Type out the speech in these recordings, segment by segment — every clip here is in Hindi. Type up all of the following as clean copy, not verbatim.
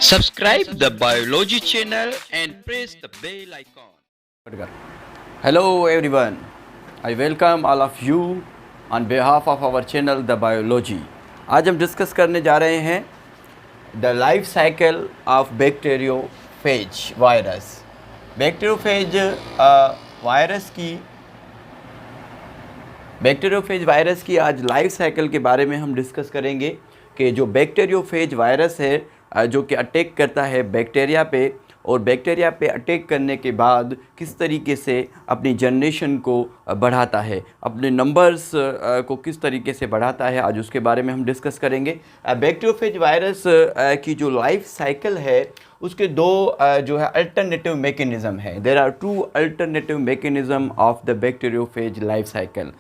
Subscribe the biology channel and press the bell icon. Hello everyone, I welcome all of you on behalf of our channel The Biology. आज हम डिस्कस करने जा रहे हैं the life cycle of bacteriophage virus. Bacteriophage virus की आज लाइफ साइकिल के बारे में हम डिस्कस करेंगे कि जो बैक्टीरियोफेज वायरस है जो कि अटैक करता है बैक्टीरिया पे, और बैक्टीरिया पे अटैक करने के बाद किस तरीके से अपनी जनरेशन को बढ़ाता है, अपने नंबर्स को किस तरीके से बढ़ाता है, आज उसके बारे में हम डिस्कस करेंगे। बैक्टीरियोफेज वायरस की जो लाइफ साइकिल है उसके दो जो है अल्टरनेटिव मैकेनिज़्म है। There are two alternative mechanism of the bacteriophage life cycle.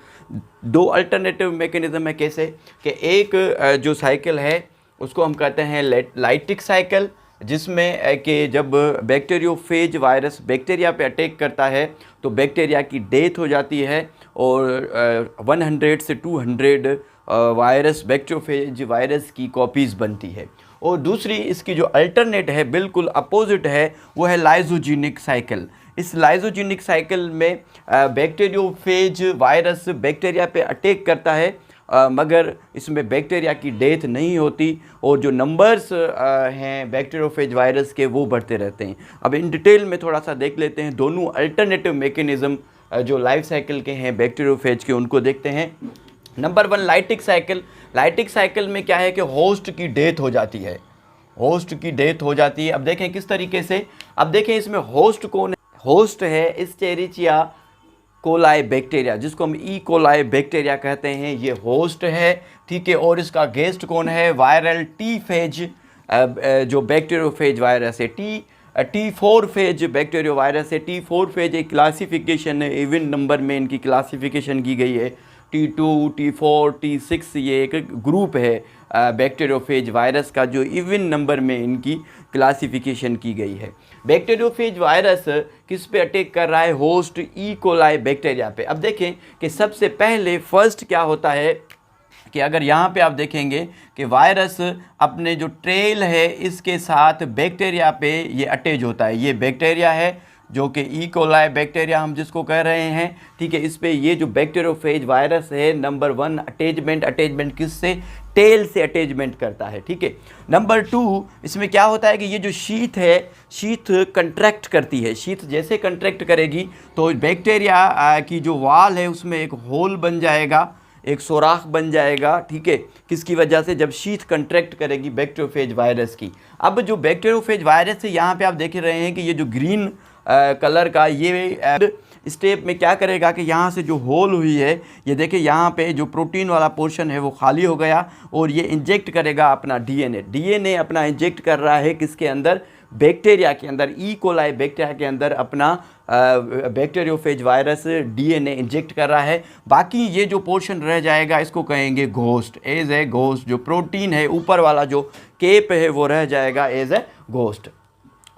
दो अल्टरनेटिव मैकेनिज़्म है कैसे कि एक जो साइकिल है उसको हम कहते हैं लाइटिक साइकिल, जिसमें कि जब बैक्टीरियोफेज वायरस बैक्टीरिया पे अटैक करता है तो बैक्टीरिया की डेथ हो जाती है और 100 से 200 बैक्टीरियोफेज वायरस की कॉपीज़ बनती है। और दूसरी इसकी जो अल्टरनेट है, बिल्कुल अपोजिट है, वो है लाइजोजेनिक साइकिल। इस लाइजोजेनिक साइकिल में बैक्टीरियोफेज वायरस बैक्टीरिया पे अटैक करता है मगर इसमें बैक्टीरिया की डेथ नहीं होती और जो नंबर्स हैं बैक्टीरियोफेज वायरस के वो बढ़ते रहते हैं। अब इन डिटेल में थोड़ा सा देख लेते हैं दोनों अल्टरनेटिव मैकेनिज़्म जो लाइफ साइकिल के हैं बैक्टीरियोफेज के, उनको देखते हैं। Number 1, lytic cycle. Lytic cycle में क्या है कि होस्ट की डेथ हो जाती है, होस्ट की डेथ हो जाती है। अब देखें किस तरीके से, अब देखें इसमें होस्ट कौन है, होस्ट है एस्चेरिचिया कोलाई बैक्टीरिया, जिसको हम ई कोलाई बैक्टीरिया कहते हैं, ये होस्ट है, ठीक है। और इसका गेस्ट कौन है, वायरल टी फेज जो बैक्टीरियोफेज वायरस है, T4 फेज बैक्टीरियो वायरस है। T4 फेज एक क्लासिफिकेशन है, इवन नंबर में इनकी क्लासिफिकेशन की गई है। T2, T4, T6 ये एक ग्रुप है बैक्टीरियोफेज वायरस का जो इवन नंबर में इनकी क्लासिफिकेशन की गई है। बैक्टीरियोफेज वायरस किस पे अटैक कर रहा है, होस्ट ई कोलाई बैक्टीरिया पे। अब देखें कि सबसे पहले फर्स्ट क्या होता है कि अगर यहाँ पे आप देखेंगे कि वायरस अपने जो ट्रेल है इसके साथ बैक्टीरिया पे ये अटैच होता है। ये बैक्टीरिया है जो कि ई कोलाई बैक्टीरिया हम जिसको कह रहे हैं, ठीक है। इस पे ये जो बैक्टीरियोफेज वायरस है, नंबर 1 अटैचमेंट किससे, टेल से अटैचमेंट करता है, ठीक है। नंबर 2 इसमें क्या होता है कि ये जो शीथ है, शीथ कंट्रैक्ट करती है। शीथ जैसे कंट्रैक्ट करेगी तो बैक्टीरिया की जो वाल है उसमें एक होल बन जाएगा, एक सुराख बन जाएगा, ठीक है। किसकी वजह से, जब शीथ कंट्रैक्ट करेगी बैक्टीरियोफेज वायरस की। अब जो बैक्टीरियोफेज वायरस है यहाँ पे आप देख रहे हैं कि ये जो ग्रीन कलर का ये स्टेप में क्या करेगा कि यहाँ से जो होल हुई है, ये देखिए यहाँ पे जो प्रोटीन वाला पोर्शन है वो खाली हो गया और ये इंजेक्ट करेगा अपना डीएनए अपना इंजेक्ट कर रहा है किसके अंदर, बैक्टीरिया के अंदर, ई कोलाई बैक्टीरिया के अंदर अपना बैक्टीरियोफेज वायरस डीएनए इंजेक्ट कर रहा है। बाकी ये जो पोर्शन रह जाएगा इसको कहेंगे घोस्ट, एज ए घोस्ट। जो प्रोटीन है ऊपर वाला जो केप है वो रह जाएगा एज ए घोस्ट।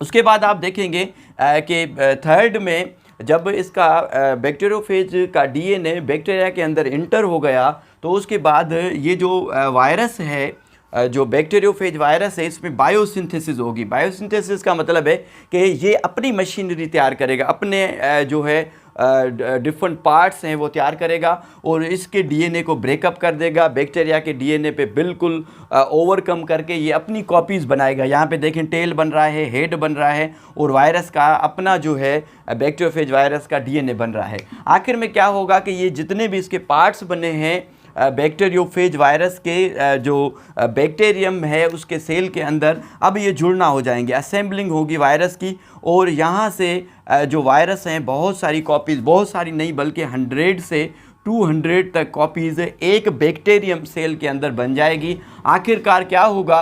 उसके बाद आप देखेंगे कि थर्ड में जब इसका बैक्टीरियोफेज का डीएनए बैक्टीरिया के अंदर इंटर हो गया तो उसके बाद ये जो वायरस है, जो बैक्टीरियोफेज वायरस है, इसमें बायोसिंथेसिस होगी। बायोसिंथेसिस का मतलब है कि ये अपनी मशीनरी तैयार करेगा, अपने जो है डिफरेंट पार्ट्स हैं वो तैयार करेगा और इसके डीएनए को ब्रेकअप कर देगा, बैक्टीरिया के डीएनए पे बिल्कुल ओवरकम करके ये अपनी कॉपीज़ बनाएगा। यहाँ पे देखें टेल बन रहा है, हेड बन रहा है और वायरस का अपना जो है बैक्टीरियोफेज वायरस का डीएनए बन रहा है। आखिर में क्या होगा कि ये जितने भी इसके पार्ट्स बने हैं बैक्टीरियोफेज वायरस के, जो बैक्टीरियम है उसके सेल के अंदर, अब ये जुड़ना हो जाएंगे, असेंबलिंग होगी वायरस की और यहाँ से जो वायरस हैं बहुत सारी कॉपीज़, बहुत सारी नहीं बल्कि 100 से 200 तक कॉपीज़ एक बैक्टीरियम सेल के अंदर बन जाएगी। आखिरकार क्या होगा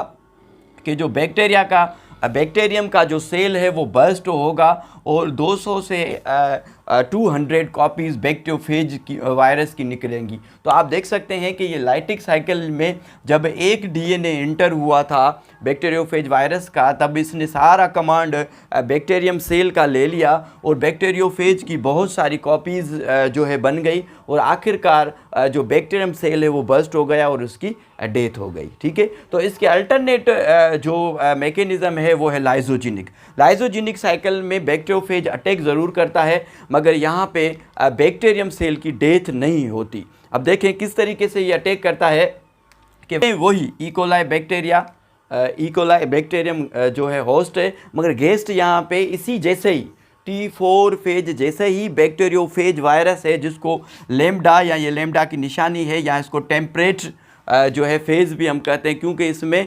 कि जो बैक्टीरियम का जो सेल है वो बर्स्ट होगा और 200 से 200 कॉपीज़ बैक्टीरियोफेज की वायरस की निकलेंगी। तो आप देख सकते हैं कि ये लाइटिक साइकिल में जब एक डीएनए इंटर हुआ था बैक्टीरियोफेज वायरस का, तब इसने सारा कमांड बैक्टीरियम सेल का ले लिया और बैक्टीरियोफेज की बहुत सारी कॉपीज़ जो है बन गई और आखिरकार जो बैक्टीरियम सेल है वो बस्ट हो गया और उसकी डेथ हो गई। ठीक है, तो इसके अल्टरनेट जो मैकेनिज़्म है वो है लाइजोजेनिक साइकिल में बैक्टीरियोफेज अटैक ज़रूर करता है, मगर यहाँ पे बैक्टीरियम सेल की डेथ नहीं होती। अब देखें किस तरीके से ये अटैक करता है कि वही इकोलाई बैक्टीरियम जो है होस्ट है, मगर गेस्ट यहाँ पे इसी जैसे ही T4 फेज जैसे ही बैक्टीरियोफेज वायरस है, जिसको लेम्डा या ये लेम्डा की निशानी है या इसको टेम्परेट जो है फेज़ भी हम कहते हैं, क्योंकि इसमें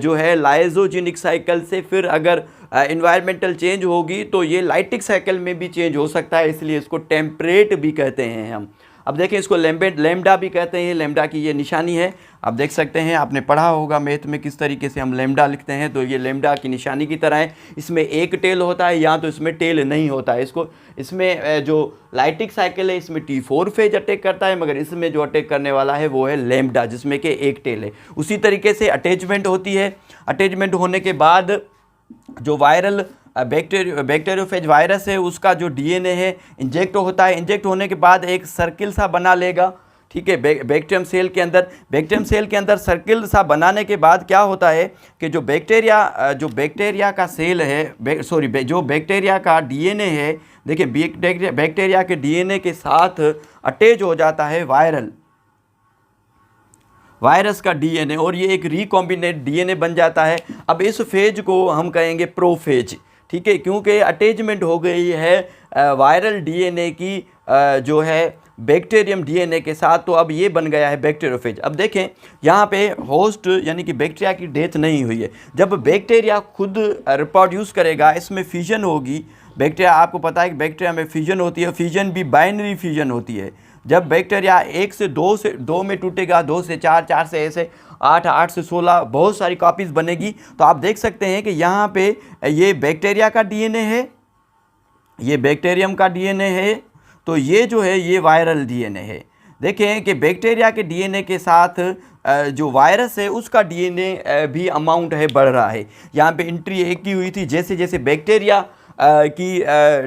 जो है लाइजोजेनिक साइकिल से फिर अगर इन्वायरमेंटल चेंज होगी तो ये लाइटिक साइकिल में भी चेंज हो सकता है, इसलिए इसको टेम्परेट भी कहते हैं हम। अब देखें इसको लेम्डा भी कहते हैं, लेम्डा की ये निशानी है। आप देख सकते हैं, आपने पढ़ा होगा मैथ में किस तरीके से हम लेम्डा लिखते हैं, तो ये लेम्डा की निशानी की तरह है। इसमें एक टेल होता है या तो इसमें टेल नहीं होता है। इसमें जो लाइटिक साइकिल है इसमें T4 फेज अटैक करता है, मगर इसमें जो अटैक करने वाला है वो है लेम्डा, जिसमें कि एक टेल है। उसी तरीके से अटैचमेंट होती है। अटैचमेंट होने के बाद जो वायरल बैक्टीरियोफेज वायरस है उसका जो डीएनए है इंजेक्ट होता है। इंजेक्ट होने के बाद एक सर्किल सा बना लेगा, ठीक है, बैक्टीरियम सेल के अंदर सर्किल सा बनाने के बाद क्या होता है कि जो बैक्टीरिया का सेल है जो बैक्टीरिया का डीएनए है, देखिए बैक्टीरिया के डीएनए के साथ अटैच हो जाता है वायरस का डीएनए और ये एक रिकॉम्बिनेट डीएनए बन जाता है। अब इस फेज को हम कहेंगे प्रोफेज, ठीक है, क्योंकि अटैचमेंट हो गई है वायरल डीएनए की जो है बैक्टीरियम डीएनए के साथ, तो अब ये बन गया है बैक्टीरियोफेज। अब देखें यहाँ पे होस्ट यानी कि बैक्टीरिया की डेथ नहीं हुई है। जब बैक्टीरिया खुद रिप्रोड्यूस करेगा, इसमें फिजन होगी। बैक्टीरिया, आपको पता है कि बैक्टीरिया में फिजन होती है, फिजन भी बाइनरी फिजन होती है। जब बैक्टीरिया 1 से 2 में टूटेगा, 2 से 4, 4 से ऐसे 8, 8 से 16 बहुत सारी कॉपीज़ बनेगी। तो आप देख सकते हैं कि यहाँ पे ये बैक्टीरिया का डीएनए है, ये बैक्टीरियम का डीएनए है, तो ये जो है ये वायरल डीएनए है। देखें कि बैक्टीरिया के डीएनए के साथ जो वायरस है उसका डीएनए भी अमाउंट है बढ़ रहा है। यहाँ पे एंट्री 1 की हुई थी, जैसे जैसे बैक्टीरिया की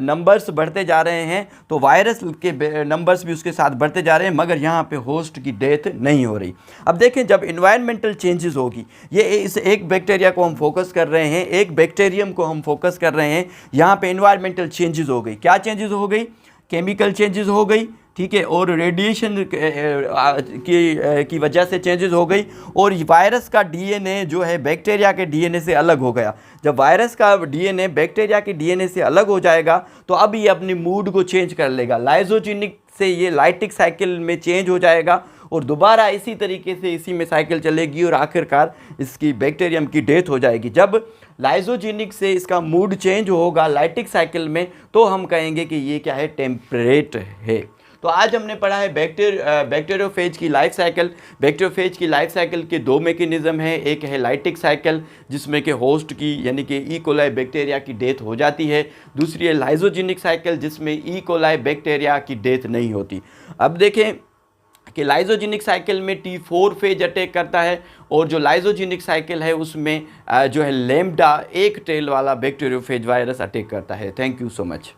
नंबर्स बढ़ते जा रहे हैं तो वायरस के नंबर्स भी उसके साथ बढ़ते जा रहे हैं, मगर यहाँ पे होस्ट की डेथ नहीं हो रही। अब देखें जब इन्वायरमेंटल चेंजेस होगी, ये इस एक बैक्टीरिया को हम फोकस कर रहे हैं, एक बैक्टीरियम को हम फोकस कर रहे हैं, यहाँ पे इन्वायरमेंटल चेंजेस हो गई। क्या चेंजेस हो गई? केमिकल चेंजेस हो गई, ठीक है, और रेडिएशन की वजह से चेंजेस हो गई, और वायरस का डीएनए जो है बैक्टीरिया के डीएनए से अलग हो गया। जब वायरस का डीएनए बैक्टीरिया के डीएनए से अलग हो जाएगा तो अब ये अपनी मूड को चेंज कर लेगा, लाइजोजेनिक से ये लाइटिक साइकिल में चेंज हो जाएगा और दोबारा इसी तरीके से इसी में साइकिल चलेगी और आखिरकार इसकी बैक्टीरियम की डेथ हो जाएगी। जब लाइजोजेनिक से इसका मूड चेंज होगा लाइटिक साइकिल में, तो हम कहेंगे कि ये क्या है, टेम्परेट है। तो आज हमने पढ़ा है बैक्टीरियोफेज की लाइफ साइकिल। बैक्टीरियोफेज की लाइफ साइकिल के 2 मैकेनिज्म हैं, एक है लाइटिक साइकिल जिसमें कि होस्ट की यानी कि ई कोलाई बैक्टीरिया की डेथ हो जाती है, दूसरी है लाइजोजेनिक साइकिल जिसमें ई कोलाई बैक्टीरिया की डेथ नहीं होती। अब देखें कि लाइजोजेनिक साइकिल में T4 फेज अटैक करता है और जो लाइजोजेनिक साइकिल है उसमें जो है लैम्डा एक टेल वाला बैक्टीरियोफेज वायरस अटैक करता है। Thank you so much.